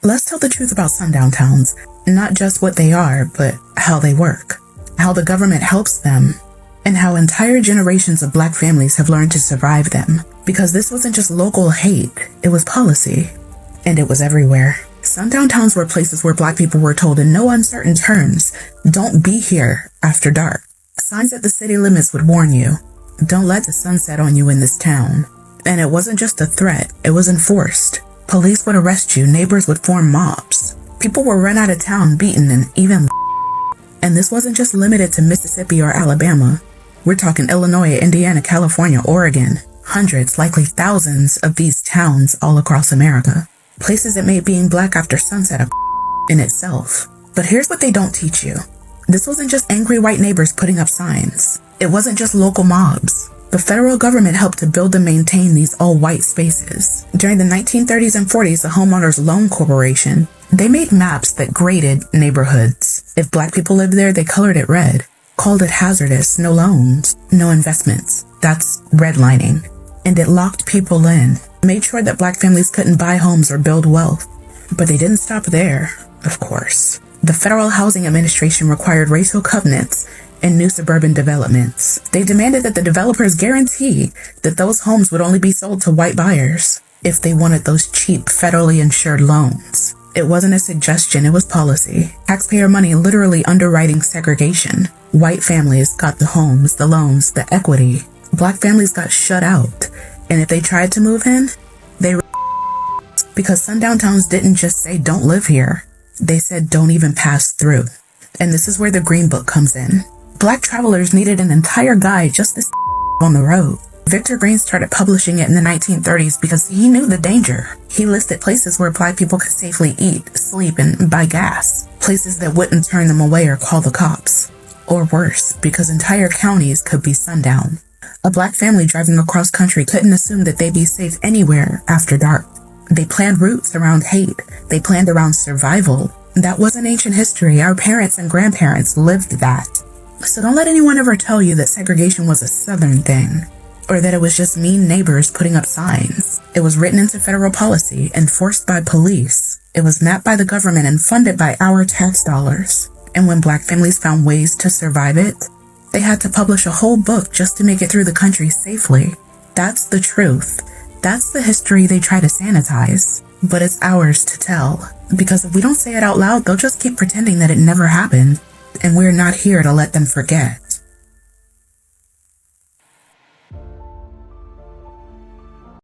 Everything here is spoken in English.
Let's tell the truth about sundown towns, not just what they are, but how they work, how the government helps them, and how entire generations of Black families have learned to survive them. Because this wasn't just local hate, it was policy. And it was everywhere. Sundown towns were places where Black people were told in no uncertain terms, don't be here after dark. Signs at the city limits would warn you, don't let the sun set on you in this town. And it wasn't just a threat, it was enforced. Police would arrest you, neighbors would form mobs. People were run out of town, beaten, and even And this wasn't just limited to Mississippi or Alabama. We're talking Illinois, Indiana, California, Oregon. Hundreds, likely thousands of these towns all across America. Places that made being Black after sunset a in itself. But here's what they don't teach you. This wasn't just angry white neighbors putting up signs. It wasn't just local mobs. The federal government helped to build and maintain these all-white spaces. During the 1930s and 40s, the Homeowners Loan Corporation, they made maps that graded neighborhoods. If Black people lived there, they colored it red, called it hazardous, no loans, no investments. That's redlining. And it locked people in, made sure that Black families couldn't buy homes or build wealth. But they didn't stop there, of course. The Federal Housing Administration required racial covenants in new suburban developments. They demanded that the developers guarantee that those homes would only be sold to white buyers if they wanted those cheap, federally insured loans. It wasn't a suggestion, it was policy. Taxpayer money literally underwriting segregation. White families got the homes, the loans, the equity. Black families got shut out. And if they tried to move in, they because sundown towns didn't just say don't live here. They said don't even pass through. And this is where the Green Book comes in. Black travelers needed an entire guide just this on the road. Victor Green started publishing it in the 1930s because he knew the danger. He listed places where Black people could safely eat, sleep, and buy gas. Places that wouldn't turn them away or call the cops. Or worse, because entire counties could be sundown. A Black family driving across country couldn't assume that they'd be safe anywhere after dark. They planned routes around hate. They planned around survival. That wasn't ancient history. Our parents and grandparents lived that. So don't let anyone ever tell you that segregation was a Southern thing, or that it was just mean neighbors putting up signs. It was written into federal policy, enforced by police. It was mapped by the government and funded by our tax dollars. And when Black families found ways to survive it, they had to publish a whole book just to make it through the country safely. That's the truth. That's the history they try to sanitize. But it's ours to tell. Because if we don't say it out loud, they'll just keep pretending that it never happened. And we're not here to let them forget.